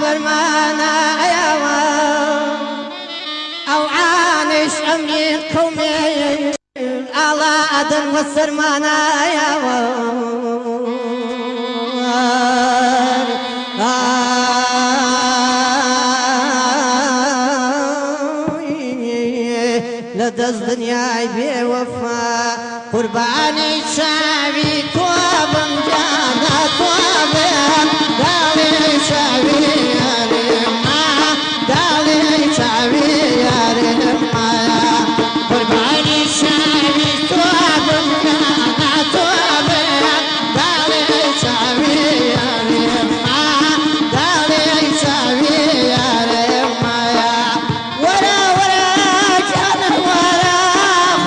فرمانا يا أو عانش أمين قومي على أدن والسرمانا يا لدز دنيا بوفا قرباني شعبي توابم جانا توابم دالي شعبي يا رما دالي شعبي يا رما قرباني شعبي توابم جانا توابم دالي شعبي يا رما دالي شعبي يا رما ورا ورا جانا ورا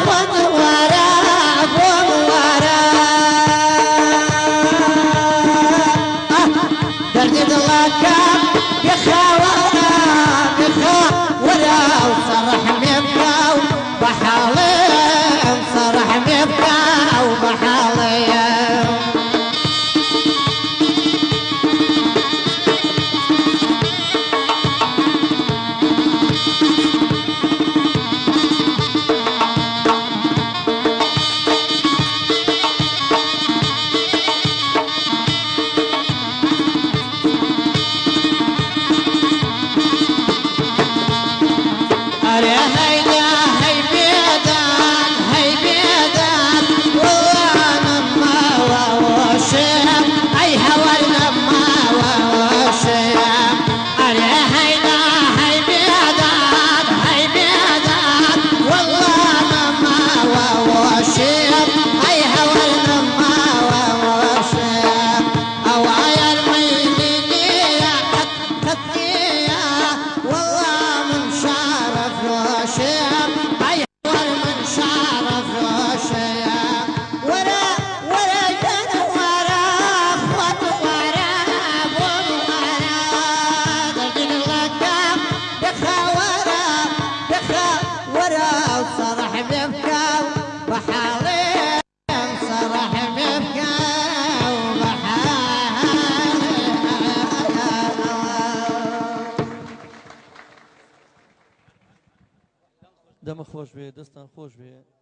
خد ورا قوم ورا دردي دلاكم بخا ورا بخا ورا وصرح مبكى وبحالي صرح مبكى وبحالي دم خوش بێ دەستان خۆش بێ